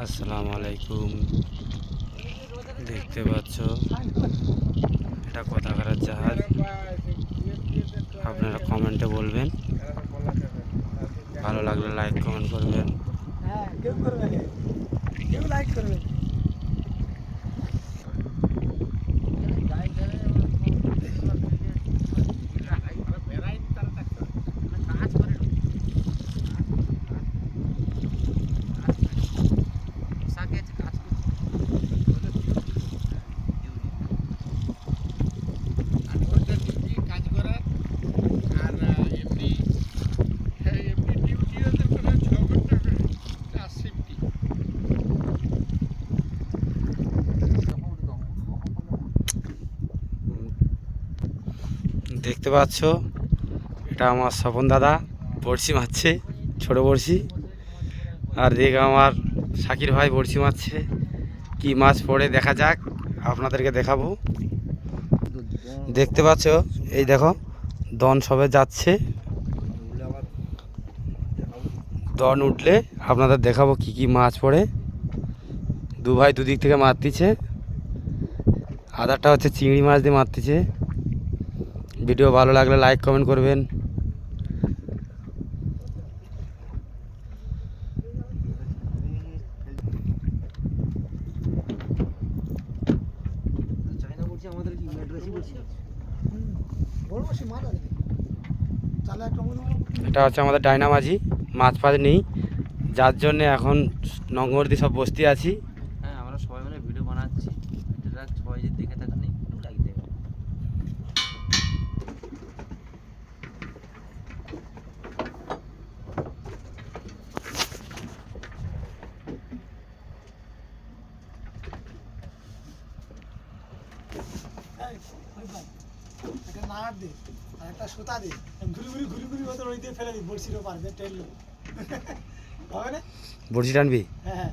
আসসালামু আলাইকুম। দেখতে পাচ্ছ এটা কোথাকার জাহাজ, আপনারা কমেন্টে বলবেন। ভালো লাগলে লাইক কমেন্ট করবেন। হ্যাঁ, কেউ করবে, কেউ লাইক করবে। দেখতে পাচ্ছ এটা আমার স্বপন দাদা বড়শি মারছে, ছোট বড়শি। আর দিকে আমার শাকির ভাই বড়শি মারছে। কি মাছ পড়ে দেখা যাক, আপনাদেরকে দেখাবো। দেখতে পাচ্ছ এই দেখো দন সবে যাচ্ছে। দন উঠলে আপনাদের দেখাবো কি কি মাছ পড়ে। দু ভাই দুদিক থেকে মারতিছে। আদারটা হচ্ছে চিংড়ি মাছ দিয়ে মারতিছে। ভিডিও ভালো লাগলে লাইক কমেন্ট করবেন। এটা হচ্ছে আমাদের ডায়নামাঝি, মাছ ফাছ নেই, যার জন্য এখন নঙ্গরদি সব বসতি আছি। হ্যাঁ, আমরা সবাই মিলে ভিডিও বানাচ্ছি। এটা সবাই যদি দেখে থাকেন একটু লাইক দেবেন। একটা নাট দে আর একটা সুতা দে, ঘুরি ঘুরি মতো ওই দিয়ে ফেলে দিই, বড়শিরও পারবে টেললো হবে না। বড়শি টানবি? হ্যাঁ হ্যাঁ।